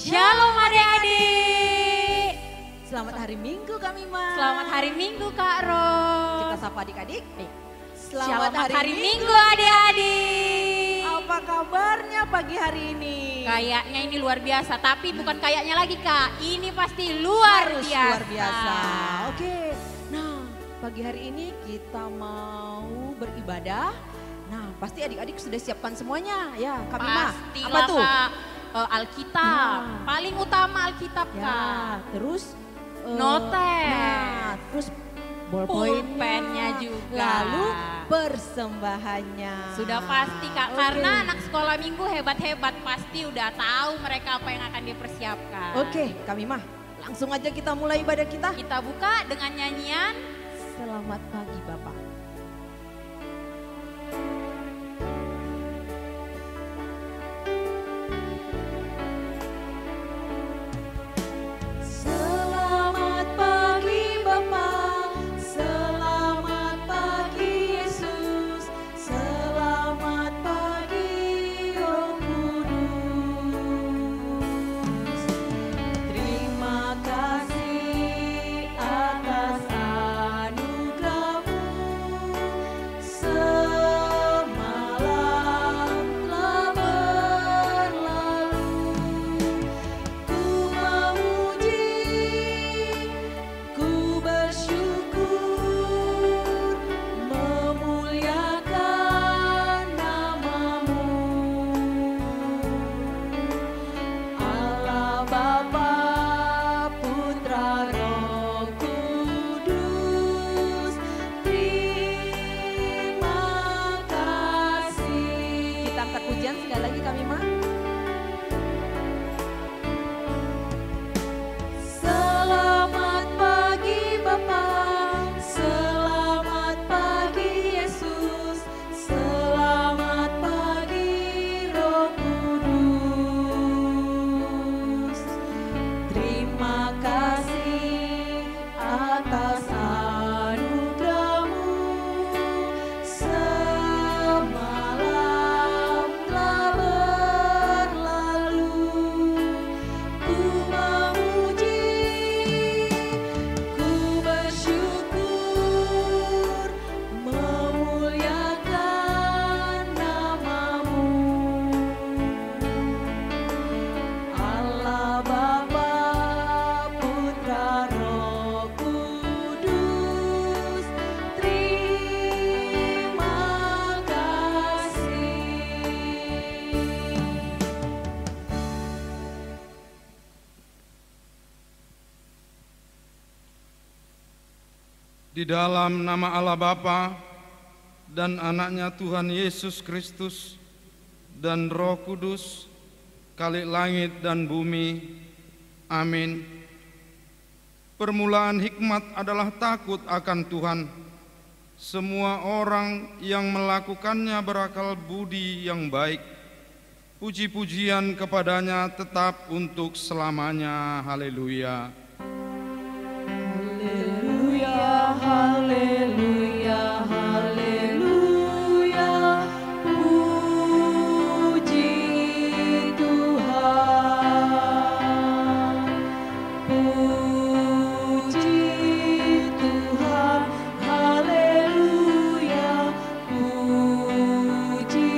Shalom adik-adik. Selamat hari Minggu Kak Mima. Selamat hari Minggu Kak Ros. Kita sapa adik-adik. Selamat hari Minggu adik-adik. Apa kabarnya pagi hari ini? Kayaknya ini luar biasa, tapi bukan kayaknya lagi Kak. Ini pasti luar Harus biasa. luar biasa. Oke. Nah, pagi hari ini kita mau beribadah. Nah, pasti adik-adik sudah siapkan semuanya ya, Kak Mima. Pastilah Apa tuh? Kak. Alkitab, paling utama Alkitab Ya, Kak. terus Notes. Nah, terus Pulpennya juga. Lalu persembahannya. Sudah pasti Kak, Oke. karena anak sekolah minggu hebat-hebat pasti udah tahu mereka apa yang akan dipersiapkan. Oke, Kak Mima, langsung aja kita mulai ibadah kita. Kita buka dengan nyanyian Selamat pagi Bapak. Selamat pagi Bapak, selamat pagi Yesus, selamat pagi Roh Kudus. Terima kasih atas anugerah-Mu, semalam telah berlalu. Ku memuji, ku bersyukur, memuliakan nama-Mu. Allah Bapa, Putra, Roh Kudus, terima kasih. Kita angkat pujian sekali lagi Kak Mima. Selamat pagi Bapak, selamat pagi Yesus, selamat pagi Roh Kudus. Terima kasih atas anugerah-Mu, semalam telah berlalu. Ku memuji, ku bersyukur, memuliakan nama-Mu. Allah Bapa, Putra, Roh Kudus, terima kasih. Di dalam nama Allah Bapa dan anaknya Tuhan Yesus Kristus dan Roh Kudus, Khalik langit dan bumi. Amin. Permulaan hikmat adalah takut akan Tuhan. Semua orang yang melakukannya berakal budi yang baik. Puji-pujian kepadanya tetap untuk selamanya. Haleluya. Haleluya, haleluya, haleluya. Puji Tuhan, puji Tuhan. Haleluya, puji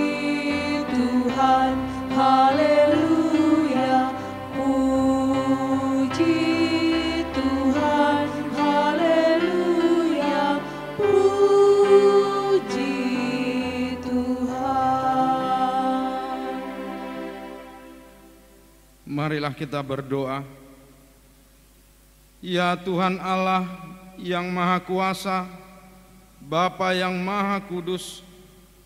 Tuhan. Haleluya, puji Tuhan. Haleluya, puji Tuhan. Marilah kita berdoa. Ya Tuhan Allah yang Maha Kuasa, Bapa yang Maha Kudus,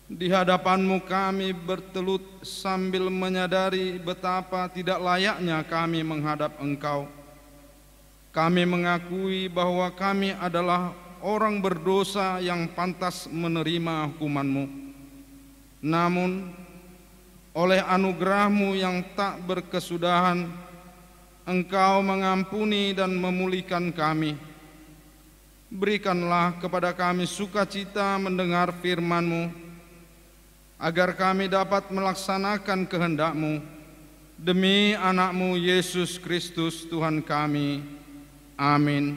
di hadapan-Mu kami bertelut sambil menyadari betapa tidak layaknya kami menghadap Engkau. Kami mengakui bahwa kami adalah orang berdosa yang pantas menerima hukuman-Mu. Namun, oleh anugerah-Mu yang tak berkesudahan, Engkau mengampuni dan memulihkan kami. Berikanlah kepada kami sukacita mendengar firman-Mu, agar kami dapat melaksanakan kehendak-Mu demi anakmu Yesus Kristus Tuhan kami. Amin.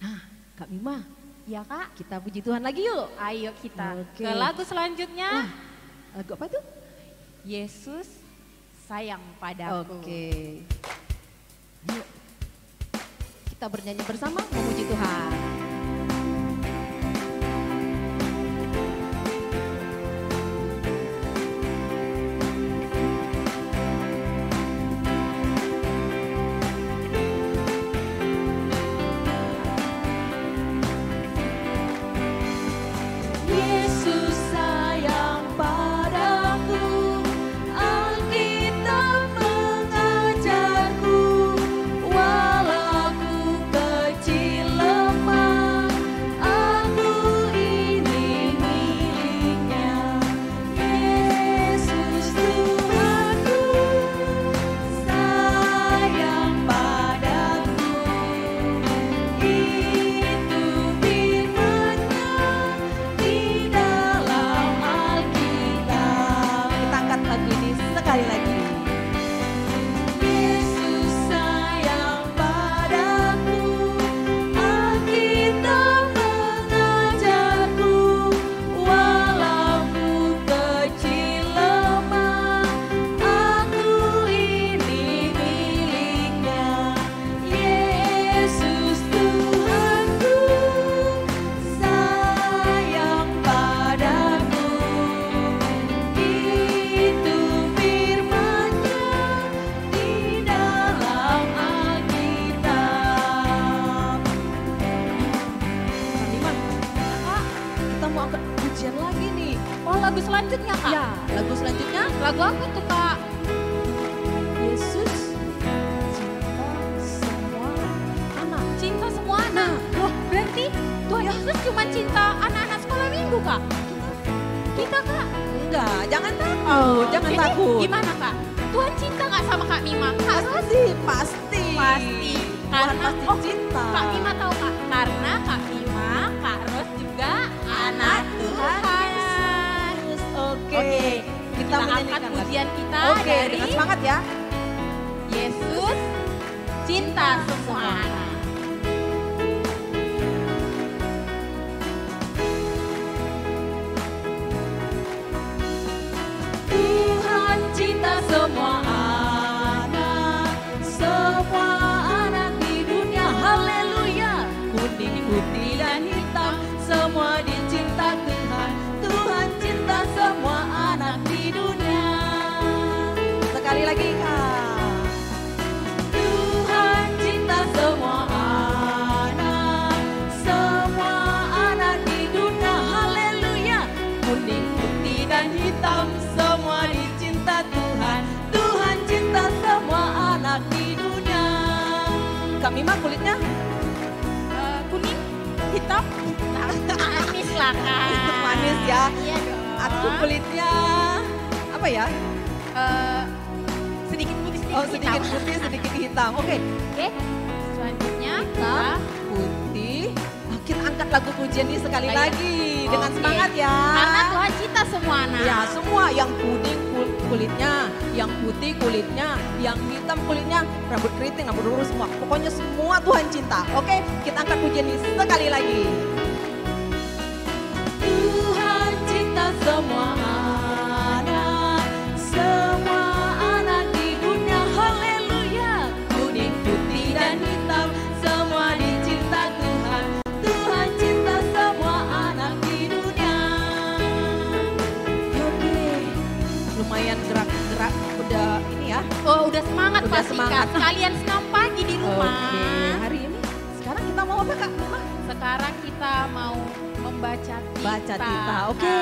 Nah, Kak Mima, Ya Kak, kita puji Tuhan lagi yuk. ayo kita Oke. ke lagu selanjutnya. Lagu apa tuh? Yesus sayang padaku. Oke. Yuk. Kita bernyanyi bersama memuji Tuhan. Yesus sayang padaku, Alkitab mengajarku, walau ku kecil lemah, aku ini miliknya. Yesus Tuhanku, sayang padaku, itu firman-Nya di dalam Alkitab. Kita angkat lagu ini sekali lagi. Yesus sayang padaku, Alkitab mengajarku, walau ku kecil lemah, aku ini miliknya. Yesus Tuhanku, sayang padaku, itu firman-Nya di dalam Alkitab. Kak, kita mau angkat pujian lagi nih. Oh lagu selanjutnya Kak? Ya, lagu selanjutnya Lagu apa tuh Kak? Yesus cinta semua anak. Cinta semua anak. Loh berarti Tuhan Yesus cuma cinta anak-anak sekolah minggu Kak? Kita Kak? Enggak, jangan takut, jangan Jadi takut. gimana Kak? Tuhan cinta nggak sama Kak Mima? Kak Ros? Pasti, pasti. Pasti. Tuhan Karena pasti cinta. Kak Mima tahu Kak? Karena Kak Mima, Kak Ros juga anak Tuhan. Yesus. Oke. Kita angkat menyanyikan lagi. pujian kita Oke, dari dengan semangat ya. Yesus cinta semua anak. Tuhan cinta semua anak di dunia, haleluya. Kuning, putih, dan hitam, semua dicinta Tuhan. Tuhan cinta semua anak di dunia. Sekali lagi Kak. Tuhan cinta semua anak di dunia, haleluya. Kuning, putih, dan hitam, semua dicinta Tuhan. Tuhan cinta semua anak di dunia. Kak Mima kulitnya Kuning, hitam, manis lah Kak. manis ya. Iya dong. Aku kulitnya apa ya? Sedikit putih, Oh, sedikit hitam. putih, sedikit hitam. Oke, Oke, selanjutnya hitam, putih. Kita angkat lagu pujian ini sekali Ayo. lagi dengan Oke. semangat ya. Karena Tuhan cinta semua anak. Ya, semua yang kuning kulitnya, yang putih kulitnya, yang hitam kulitnya, rambut keriting, rambut lurus semua. Pokoknya semua Tuhan cinta. Oke, kita angkat pujian ini sekali lagi. Tuhan cinta semua anak di dunia, haleluya. Kuning, putih, dan hitam, semua dicinta Tuhan. Tuhan cinta semua anak di dunia. Oke, lumayan gerak-gerak udah ini ya. Oh, udah semangat Udah pasti semangat. Kak. Sekalian senam pagi di rumah. Oke, hari ini sekarang kita mau apa Kak? Mama? Sekarang kita mau membaca tita. Baca tita. Oke,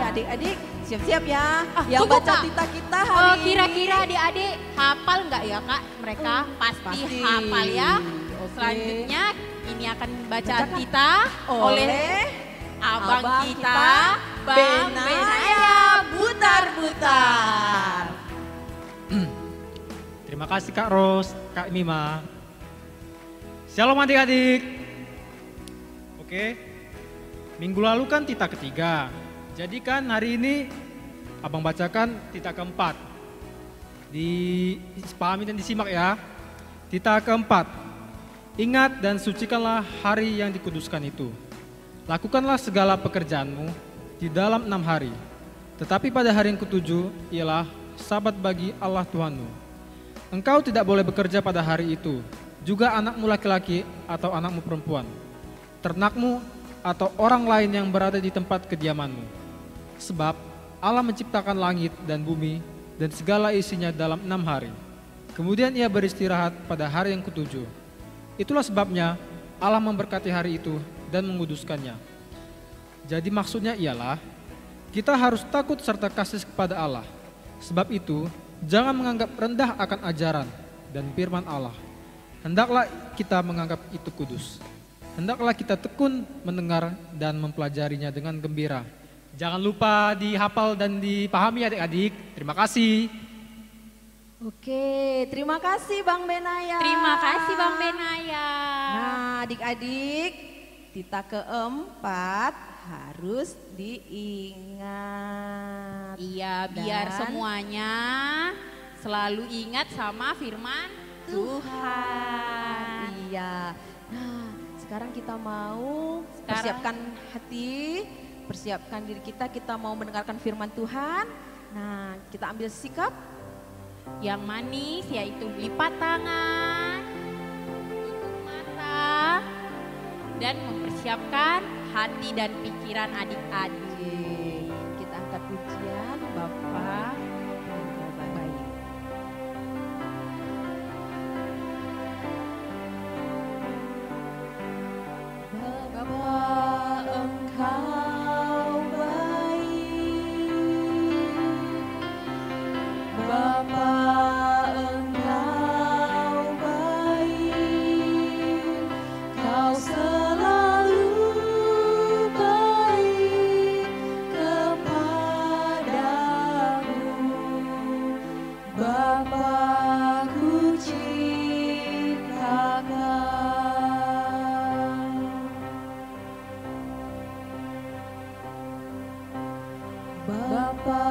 adik-adik siap-siap ya. Yang tunggu, baca Kak. tita kita hari ini. Kira-kira adik-adik hafal nggak ya Kak? Mereka pasti hafal ya. Oke. Selanjutnya ini akan baca Bacakan. tita oleh abang kita, Bang Benaya Butar-Butar. Terima kasih Kak Ros, Kak Mima. Shalom adik-adik. Oke, Minggu lalu kan tita ketiga. Jadi kan hari ini abang bacakan tita keempat. Dipahami dan disimak ya. Tita keempat. Ingat dan sucikanlah hari yang dikuduskan itu. Lakukanlah segala pekerjaanmu di dalam 6 hari. Tetapi pada hari yang ketujuh ialah Sabat bagi Allah Tuhanmu. Engkau tidak boleh bekerja pada hari itu, juga anakmu laki-laki atau anakmu perempuan, ternakmu atau orang lain yang berada di tempat kediamanmu. Sebab Allah menciptakan langit dan bumi dan segala isinya dalam 6 hari. Kemudian ia beristirahat pada hari yang ketujuh. Itulah sebabnya Allah memberkati hari itu dan menguduskannya. Jadi maksudnya ialah kita harus takut serta kasih kepada Allah. Sebab itu jangan menganggap rendah akan ajaran dan firman Allah. Hendaklah kita menganggap itu kudus. Hendaklah kita tekun mendengar dan mempelajarinya dengan gembira. Jangan lupa dihafal dan dipahami adik-adik. Terima kasih. Oke, terima kasih Bang Benaya. Terima kasih Bang Benaya. Nah adik-adik, tita keempat harus diingat. Iya, biar Dan semuanya selalu ingat sama firman Tuhan. Iya. Nah, sekarang kita mau persiapkan hati, persiapkan diri kita mau mendengarkan firman Tuhan. Nah, kita ambil sikap Yang manis yaitu lipat tangan, tutup mata, dan mempersiapkan hati dan pikiran adik-adik. Kita angkat pujian Bapa yang terbaik. Bapa Engkau baik, Bapa Engkau baik, Kau selalu baik kepadaku. Bapa ku cintakan. Bapa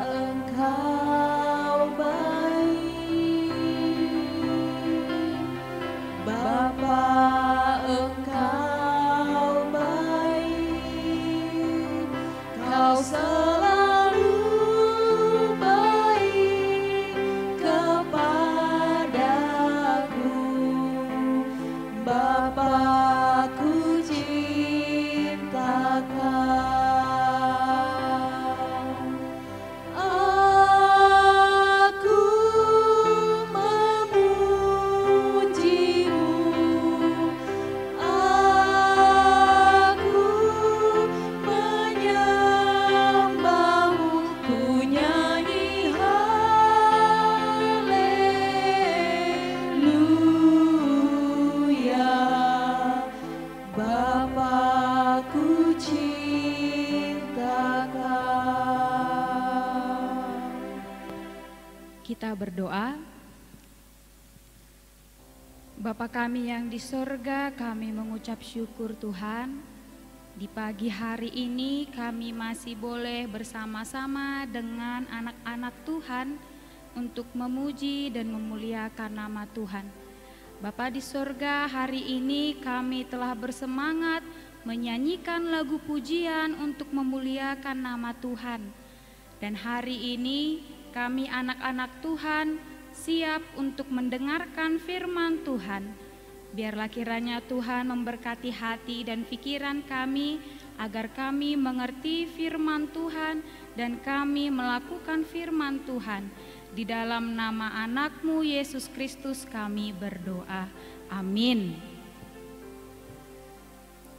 Engkau baik, Bapa Engkau baik, Kau selalu baik kepadaku. Bapa ku cintakan. Aku memujimu, aku menyembahmu, ku nyanyi haleluya. Bapa-Ku cintakan. Kita berdoa. Bapa kami yang di sorga, kami mengucap syukur Tuhan. Di pagi hari ini kami masih boleh bersama-sama dengan anak-anak Tuhan untuk memuji dan memuliakan nama Tuhan. Bapa di sorga, hari ini kami telah bersemangat menyanyikan lagu pujian untuk memuliakan nama Tuhan. Dan hari ini kami anak-anak Tuhan siap untuk mendengarkan firman Tuhan. Biarlah kiranya Tuhan memberkati hati dan pikiran kami agar kami mengerti firman Tuhan dan kami melakukan firman Tuhan. Di dalam nama anak-Mu Yesus Kristus kami berdoa. Amin.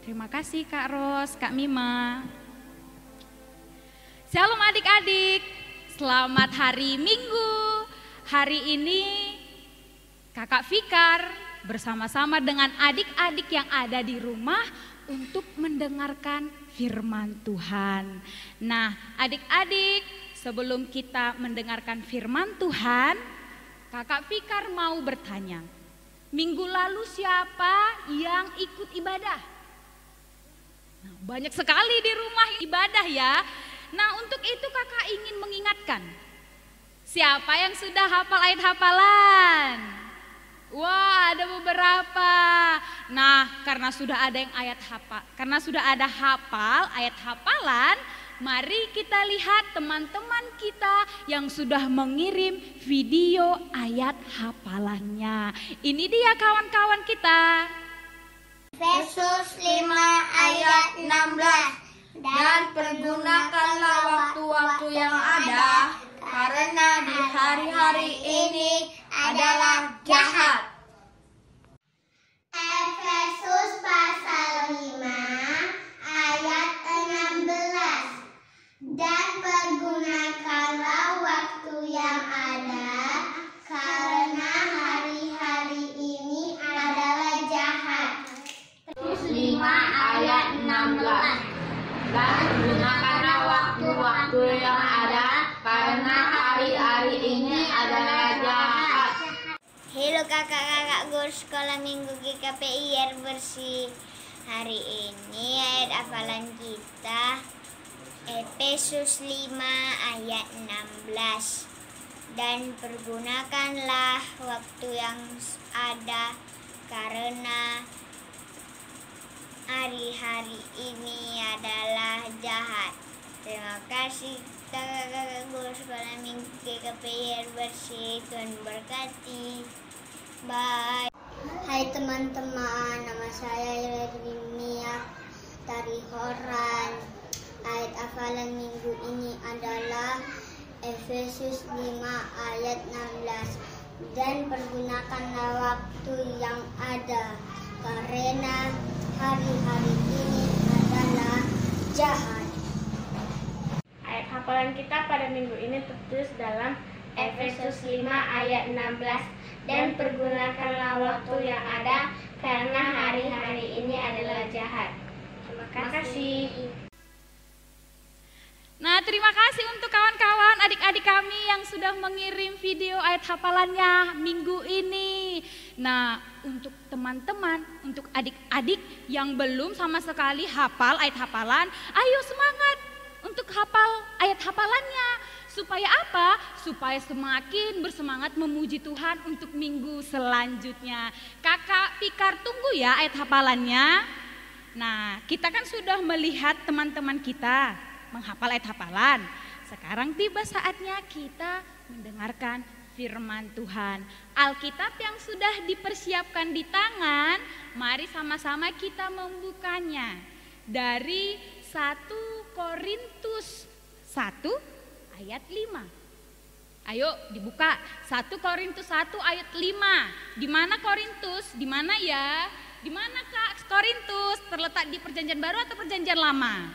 Terima kasih Kak Ros, Kak Mima. Shalom adik-adik, selamat hari Minggu. Hari ini Kakak Fikar bersama-sama dengan adik-adik yang ada di rumah untuk mendengarkan firman Tuhan. Nah, adik-adik, sebelum kita mendengarkan firman Tuhan, Kakak Fikar mau bertanya, minggu lalu siapa yang ikut ibadah? Banyak sekali di rumah ibadah ya. Nah, untuk itu kakak ingin mengingatkan. Siapa yang sudah hafal ayat hafalan? Wah, ada beberapa. Nah, karena sudah ada hafal ayat hafalan, mari kita lihat teman-teman kita yang sudah mengirim video ayat hafalannya. Ini dia kawan-kawan kita. Efesus 5 ayat 16. Dan pergunakanlah waktu-waktu yang ada, karena di hari-hari ini adalah jahat. Efesus pasal 5 ayat 16. Dan pergunakanlah waktu yang ada, karena hari-hari ini adalah jahat. Efesus 5 ayat 16. Dan gunakanlah waktu-waktu yang ada, karena hari-hari ini adalah jahat. Halo kakak-kakak guru sekolah minggu GKPI Air Bersih. Hari ini ayat hafalan kita Efesus 5 ayat 16. Dan pergunakanlah waktu yang ada, karena hari-hari ini adalah jahat. Terima kasih kakak-kakak guru sekolah minggu GKPI Air Bersih. Tuhan berkati. Bye. Hai teman-teman, nama saya Yeremia dari Horan. Ayat hafalan minggu ini adalah Efesus 5 ayat 16. Dan pergunakanlah waktu yang ada, karena hari-hari ini adalah jahat. Ayat hafalan kita pada minggu ini tertulis dalam Efesus 5 ayat 16. Dan pergunakanlah waktu yang ada, karena hari-hari ini adalah jahat. Terima kasih. Nah, terima kasih untuk kawan-kawan adik-adik kami yang sudah mengirim video ayat hafalannya minggu ini. Nah, untuk teman-teman, untuk adik-adik yang belum sama sekali hafal ayat hafalan, ayo semangat untuk hafal ayat hafalannya. Supaya apa? Supaya semakin bersemangat memuji Tuhan untuk minggu selanjutnya. Kakak Fikar tunggu ya ayat hafalannya. Nah, kita kan sudah melihat teman-teman kita menghafal ayat hafalan. Sekarang tiba saatnya kita mendengarkan firman Tuhan. Alkitab yang sudah dipersiapkan di tangan, mari sama-sama kita membukanya. Dari 1 Korintus 1 ayat 5. Ayo dibuka 1 Korintus 1 ayat 5. Di mana Korintus? Di mana ya? Di mana Kak Korintus? Terletak di Perjanjian Baru atau Perjanjian Lama?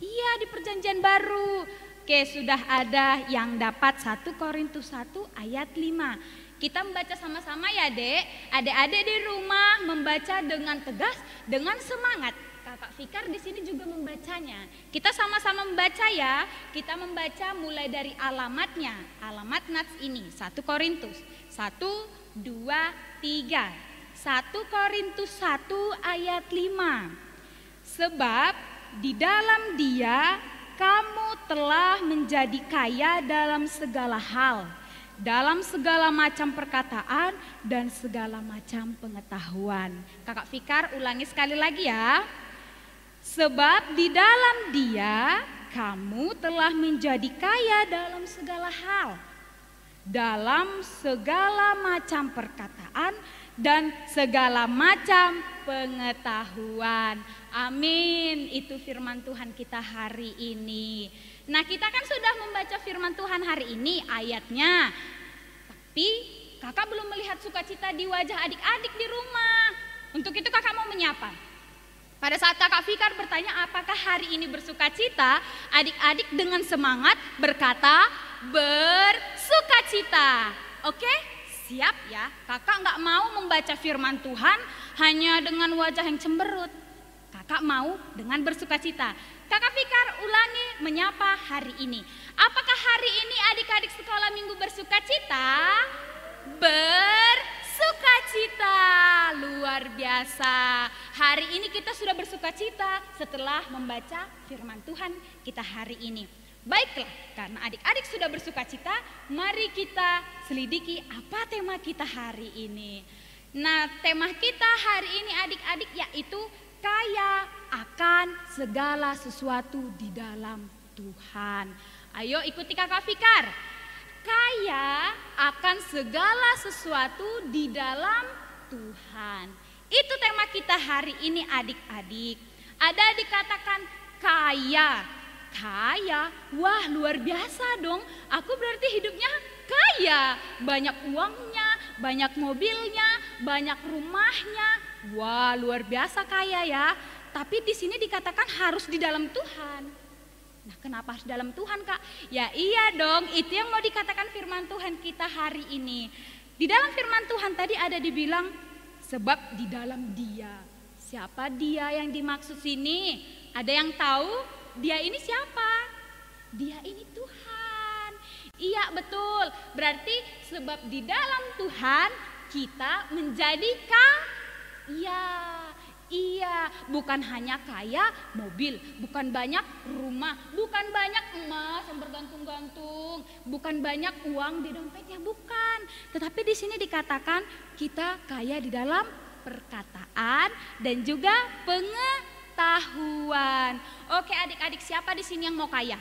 Iya, di Perjanjian Baru. Oke, sudah ada yang dapat 1 Korintus 1 ayat 5. Kita membaca sama-sama ya, Dek. Adik-adik di rumah membaca dengan tegas, dengan semangat. Kakak Fikar di sini juga membacanya. Kita sama-sama membaca ya. Kita membaca mulai dari alamatnya. Alamat nats ini 1 Korintus 1, 2, 3. 1 Korintus 1 ayat 5. Sebab di dalam Dia kamu telah menjadi kaya dalam segala hal, dalam segala macam perkataan dan segala macam pengetahuan. Kakak Fikar ulangi sekali lagi ya. Sebab di dalam Dia kamu telah menjadi kaya dalam segala hal, dalam segala macam perkataan dan segala macam pengetahuan. Amin. Itu firman Tuhan kita hari ini. Nah, kita kan sudah membaca firman Tuhan hari ini ayatnya. Tapi kakak belum melihat sukacita di wajah adik-adik di rumah. Untuk itu kakak mau menyapa. Pada saat kakak Fikar bertanya apakah hari ini bersukacita, adik-adik dengan semangat berkata bersukacita. Oke? Siap ya? Kakak nggak mau membaca firman Tuhan hanya dengan wajah yang cemberut. Kakak mau dengan bersukacita. Kakak Fikar ulangi menyapa hari ini. Apakah hari ini adik-adik sekolah minggu bersukacita? Bersukacita. bersukacita. Luar biasa. Hari ini kita sudah bersukacita setelah membaca firman Tuhan kita hari ini. Baiklah, karena adik-adik sudah bersukacita, mari kita selidiki apa tema kita hari ini. Nah, tema kita hari ini adik-adik yaitu kaya akan segala sesuatu di dalam Tuhan. Ayo ikuti Kakak Fikar. Kaya akan segala sesuatu di dalam Tuhan. Itu tema kita hari ini adik-adik. Ada dikatakan kaya. Kaya, wah luar biasa dong. Aku berarti hidupnya kaya. Banyak uangnya, banyak mobilnya, banyak rumahnya. Wah luar biasa kaya ya. Tapi di sini dikatakan harus di dalam Tuhan. Nah, kenapa harus dalam Tuhan, Kak? Ya iya dong, itu yang mau dikatakan firman Tuhan kita hari ini. Di dalam firman Tuhan tadi ada dibilang sebab di dalam Dia. Siapa Dia yang dimaksud sini? Ada yang tahu? Dia ini siapa? Dia ini Tuhan. Iya betul. Berarti sebab di dalam Tuhan kita menjadi kaya. Iya, bukan hanya kaya mobil, bukan banyak rumah, bukan banyak emas yang bergantung-gantung, bukan banyak uang di dompetnya, bukan. Tetapi di sini dikatakan kita kaya di dalam perkataan dan juga pengetahuan. Oke adik-adik, siapa di sini yang mau kaya?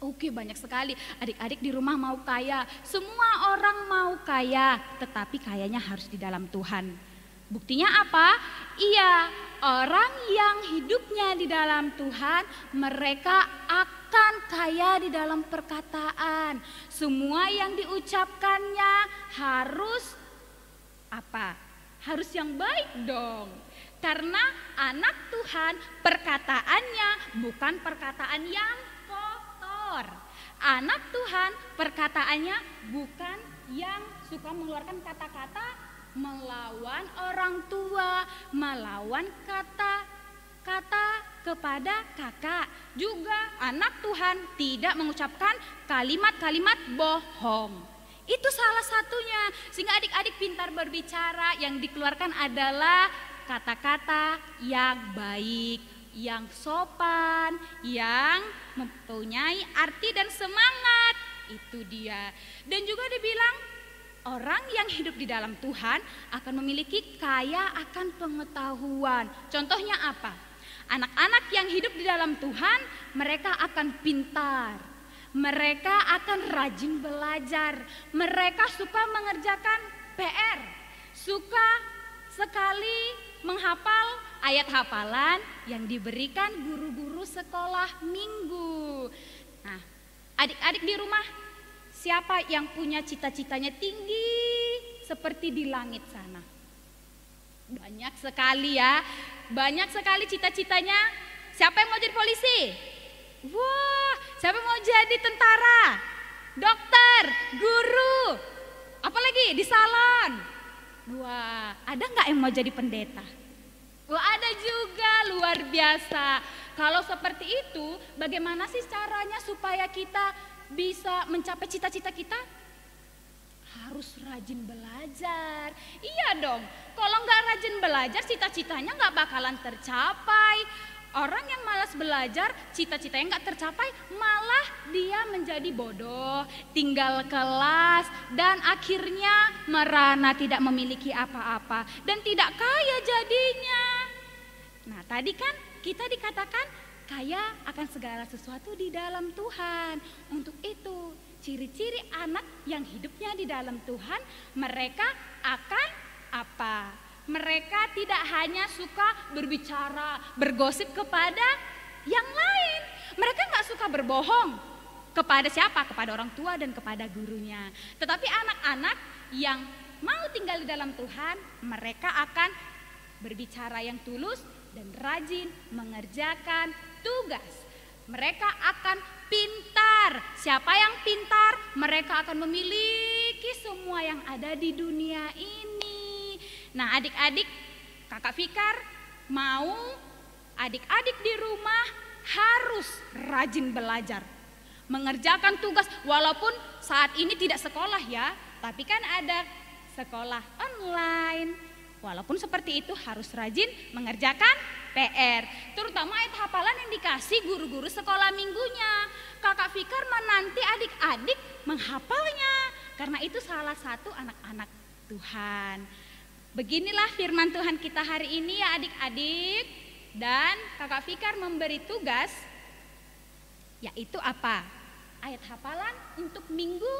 Oke, banyak sekali. Adik-adik di rumah mau kaya. Semua orang mau kaya, tetapi kayanya harus di dalam Tuhan. Buktinya apa? Iya, orang yang hidupnya di dalam Tuhan, mereka akan kaya di dalam perkataan. Semua yang diucapkannya harus apa? Harus yang baik dong. Karena anak Tuhan perkataannya bukan perkataan yang kotor. Anak Tuhan perkataannya bukan yang suka mengeluarkan kata-kata melawan orang tua, melawan kata-kata kepada kakak. Juga anak Tuhan tidak mengucapkan kalimat-kalimat bohong. Itu salah satunya. Sehingga adik-adik pintar berbicara, yang dikeluarkan adalah kata-kata yang baik, yang sopan, yang mempunyai arti dan semangat. Itu dia. Dan juga dibilang orang yang hidup di dalam Tuhan akan memiliki kaya akan pengetahuan. Contohnya apa? Anak-anak yang hidup di dalam Tuhan, mereka akan pintar. Mereka akan rajin belajar. Mereka suka mengerjakan PR. Suka sekali menghafal ayat hafalan yang diberikan guru-guru sekolah minggu. Nah, adik-adik di rumah, siapa yang punya cita-citanya tinggi seperti di langit sana? Banyak sekali ya, banyak sekali cita-citanya. Siapa yang mau jadi polisi? Wah, siapa yang mau jadi tentara? Dokter, guru, apalagi di salon. Wah, ada nggak yang mau jadi pendeta? Wah, ada juga, luar biasa. Kalau seperti itu, bagaimana sih caranya supaya kita bisa mencapai cita-cita kita? Harus rajin belajar. Iya dong, kalau nggak rajin belajar, cita-citanya nggak bakalan tercapai. Orang yang malas belajar, cita-citanya nggak tercapai, malah dia menjadi bodoh, tinggal kelas, dan akhirnya merana tidak memiliki apa-apa dan tidak kaya jadinya. Nah, tadi kan kita dikatakan kaya akan segala sesuatu di dalam Tuhan. Untuk itu, ciri-ciri anak yang hidupnya di dalam Tuhan, mereka akan apa? Mereka tidak hanya suka berbicara, bergosip kepada yang lain. Mereka nggak suka berbohong. Kepada siapa? Kepada orang tua dan kepada gurunya. Tetapi anak-anak yang mau tinggal di dalam Tuhan, mereka akan berbicara yang tulus dan rajin mengerjakan tugas. Mereka akan pintar. Siapa yang pintar? Mereka akan memiliki semua yang ada di dunia ini. Nah, adik-adik, Kakak Fikar mau adik-adik di rumah harus rajin belajar, mengerjakan tugas walaupun saat ini tidak sekolah ya, tapi kan ada sekolah online. Walaupun seperti itu harus rajin mengerjakan PR. Terutama ayat hafalan yang dikasih guru-guru sekolah minggunya. Kakak Fikar menanti adik-adik menghafalnya. Karena itu salah satu anak-anak Tuhan. Beginilah firman Tuhan kita hari ini ya adik-adik. Dan Kakak Fikar memberi tugas, yaitu apa? Ayat hafalan untuk minggu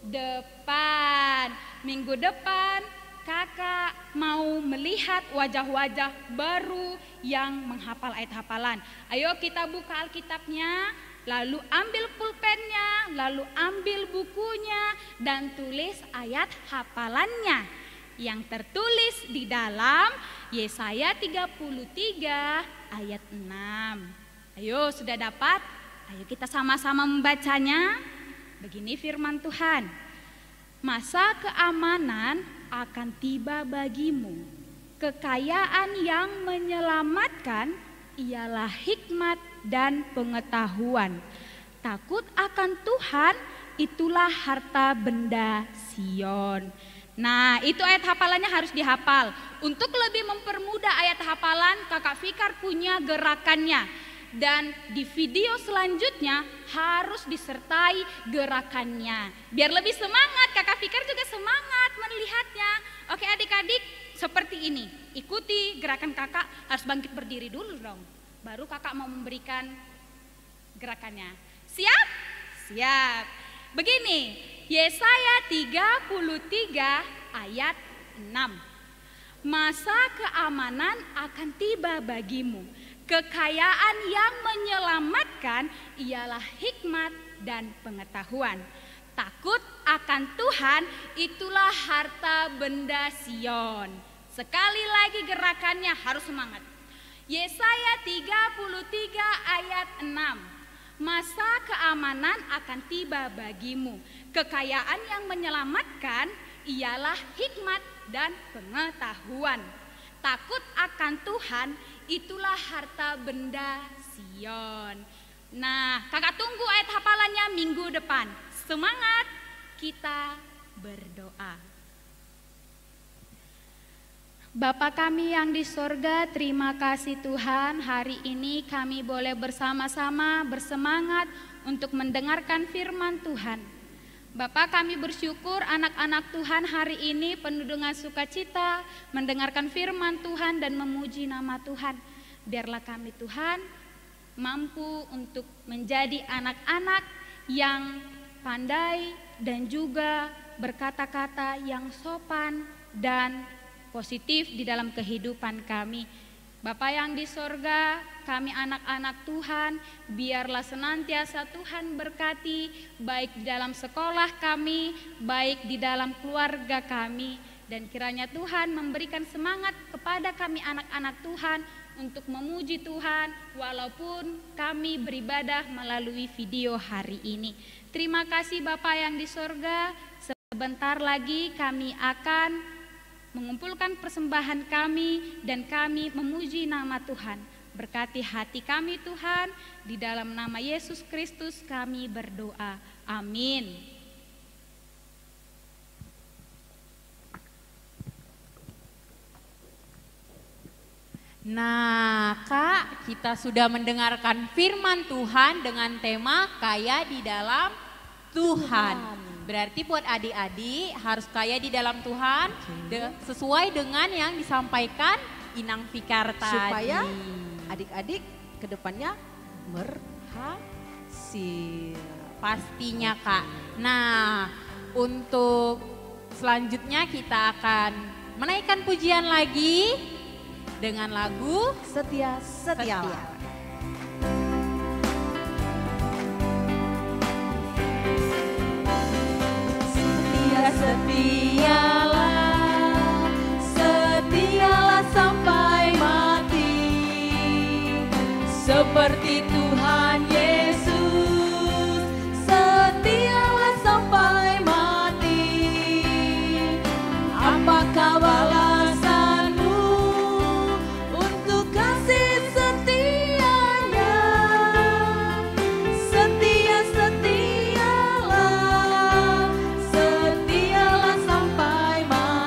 depan. Minggu depan kakak mau melihat wajah-wajah baru yang menghafal ayat hafalan. Ayo kita buka Alkitabnya, lalu ambil pulpennya, lalu ambil bukunya dan tulis ayat hafalannya yang tertulis di dalam Yesaya 33 ayat 6. Ayo sudah dapat? Ayo kita sama-sama membacanya. Begini firman Tuhan. Masa keamanan akan tiba bagimu. Kekayaan yang menyelamatkan ialah hikmat dan pengetahuan. Takut akan Tuhan itulah harta benda Sion. Nah, itu ayat hafalannya harus dihafal. Untuk lebih mempermudah ayat hafalan, Kakak Fikar punya gerakannya. Dan di video selanjutnya harus disertai gerakannya. Biar lebih semangat, Kakak Fikar juga semangat melihatnya. Oke adik-adik, seperti ini. Ikuti gerakan kakak, harus bangkit berdiri dulu dong. Baru kakak mau memberikan gerakannya. Siap? Siap. Begini, Yesaya 33 ayat 6. Masa keamanan akan tiba bagimu. Kekayaan yang menyelamatkan ialah hikmat dan pengetahuan. Takut akan Tuhan itulah harta benda Sion. Sekali lagi gerakannya harus semangat. Yesaya 33 ayat 6. Masa keamanan akan tiba bagimu. Kekayaan yang menyelamatkan ialah hikmat dan pengetahuan. Takut akan Tuhan itulah harta benda Sion. Nah, kakak tunggu ayat hafalannya minggu depan. Semangat, kita berdoa. Bapa kami yang di sorga, terima kasih Tuhan, hari ini kami boleh bersama-sama bersemangat untuk mendengarkan firman Tuhan. Bapa, kami bersyukur anak-anak Tuhan hari ini penuh dengan sukacita mendengarkan firman Tuhan dan memuji nama Tuhan. Biarlah kami Tuhan mampu untuk menjadi anak-anak yang pandai dan juga berkata-kata yang sopan dan positif di dalam kehidupan kami. Bapa yang di sorga, kami anak-anak Tuhan, biarlah senantiasa Tuhan berkati, baik di dalam sekolah kami, baik di dalam keluarga kami. Dan kiranya Tuhan memberikan semangat kepada kami anak-anak Tuhan untuk memuji Tuhan, walaupun kami beribadah melalui video hari ini. Terima kasih Bapa yang di sorga, sebentar lagi kami akan mengumpulkan persembahan kami dan kami memuji nama Tuhan. Berkati hati kami Tuhan, di dalam nama Yesus Kristus kami berdoa. Amin. Nah Kak, kita sudah mendengarkan firman Tuhan dengan tema kaya di dalam Tuhan. Berarti buat adik-adik harus kaya di dalam Tuhan sesuai dengan yang disampaikan Inang Fikar tadi. Supaya adik-adik kedepannya berhasil. Pastinya Kak. Nah untuk selanjutnya kita akan menaikkan pujian lagi dengan lagu Setia. Setialah sampai mati, seperti Tuhan Yesus. Setialah sampai mati. Apakah balasanmu untuk kasih setianya? Setialah sampai mati.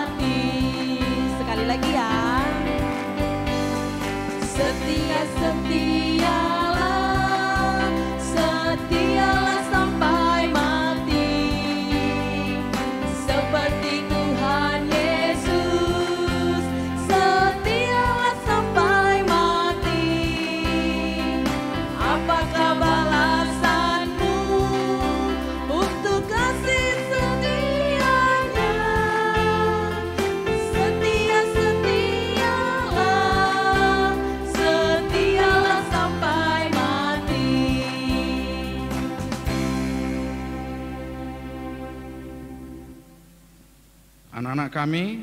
Anak-anak kami,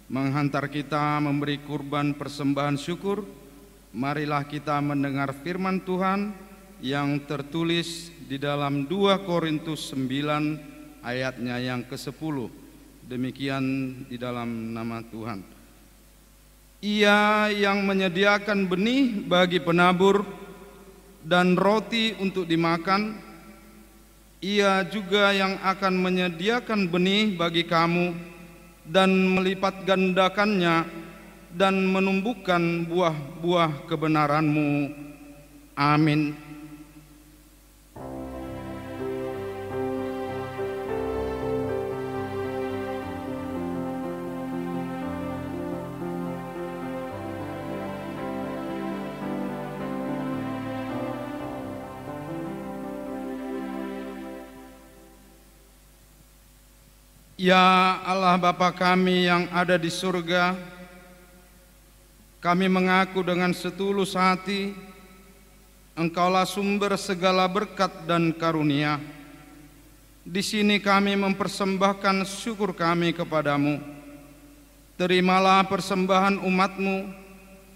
menghantar kita memberi kurban persembahan syukur, marilah kita mendengar firman Tuhan yang tertulis di dalam 2 Korintus 9 ayatnya yang ke-10. Demikian di dalam nama Tuhan. Ia yang menyediakan benih bagi penabur dan roti untuk dimakan, Ia juga yang akan menyediakan benih bagi kamu dan melipat gandakannya dan menumbuhkan buah-buah kebenaranmu. Amin. Ya Allah Bapa kami yang ada di surga, kami mengaku dengan setulus hati, Engkaulah sumber segala berkat dan karunia. Di sini kami mempersembahkan syukur kami kepadamu. Terimalah persembahan umat-Mu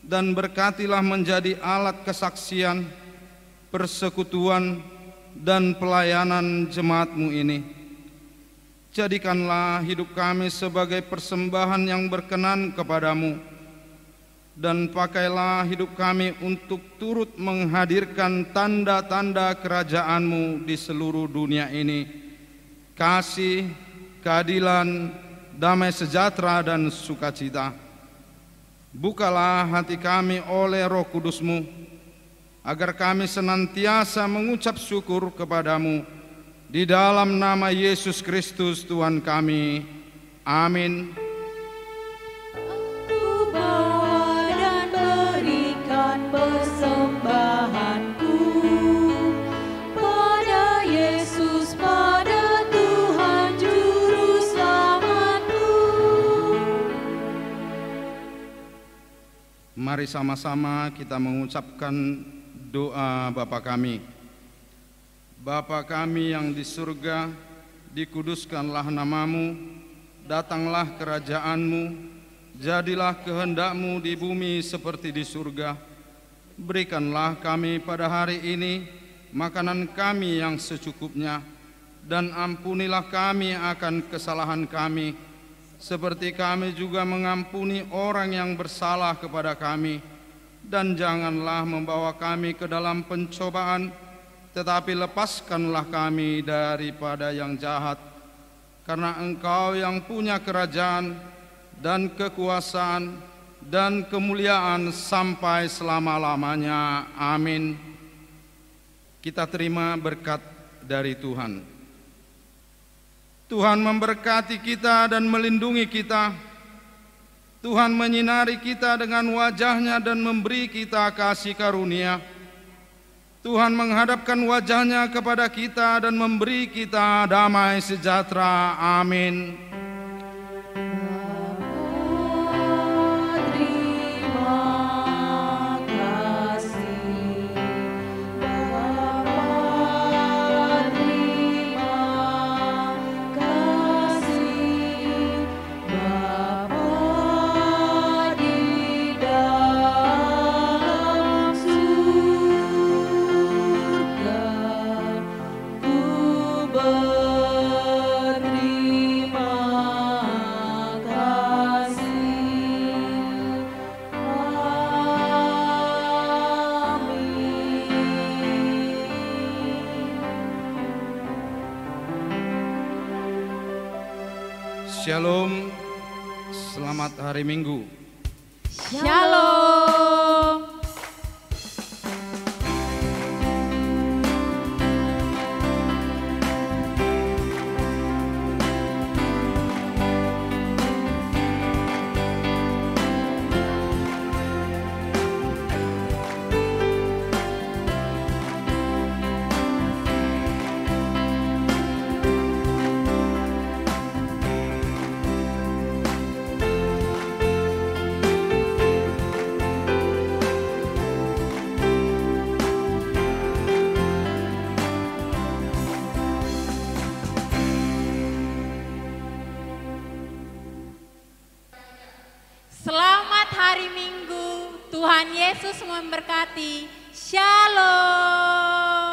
dan berkatilah menjadi alat kesaksian, persekutuan, dan pelayanan jemaat-Mu ini. Jadikanlah hidup kami sebagai persembahan yang berkenan kepadamu, dan pakailah hidup kami untuk turut menghadirkan tanda-tanda kerajaan-Mu di seluruh dunia ini. Kasih, keadilan, damai sejahtera, dan sukacita. Bukalah hati kami oleh Roh Kudus-Mu, agar kami senantiasa mengucap syukur kepadamu. Di dalam nama Yesus Kristus Tuhan kami. Amin. Aku bawa dan berikan persembahanku pada Yesus, pada Tuhan Juru Selamatku. Mari sama-sama kita mengucapkan doa Bapa kami. Bapa kami yang di surga, dikuduskanlah namamu, datanglah kerajaan-Mu, jadilah kehendak-Mu di bumi seperti di surga. Berikanlah kami pada hari ini makanan kami yang secukupnya, dan ampunilah kami akan kesalahan kami, seperti kami juga mengampuni orang yang bersalah kepada kami. Dan janganlah membawa kami ke dalam pencobaan, tetapi lepaskanlah kami daripada yang jahat, karena Engkau yang punya kerajaan dan kekuasaan dan kemuliaan sampai selama-lamanya. Amin. Kita terima berkat dari Tuhan. Tuhan memberkati kita dan melindungi kita. Tuhan menyinari kita dengan wajah-Nya dan memberi kita kasih karunia. Tuhan menghadapkan wajah-Nya kepada kita dan memberi kita damai sejahtera. Amin. Shalom, selamat hari Minggu. Shalom. Tuhan Yesus memberkati. Shalom.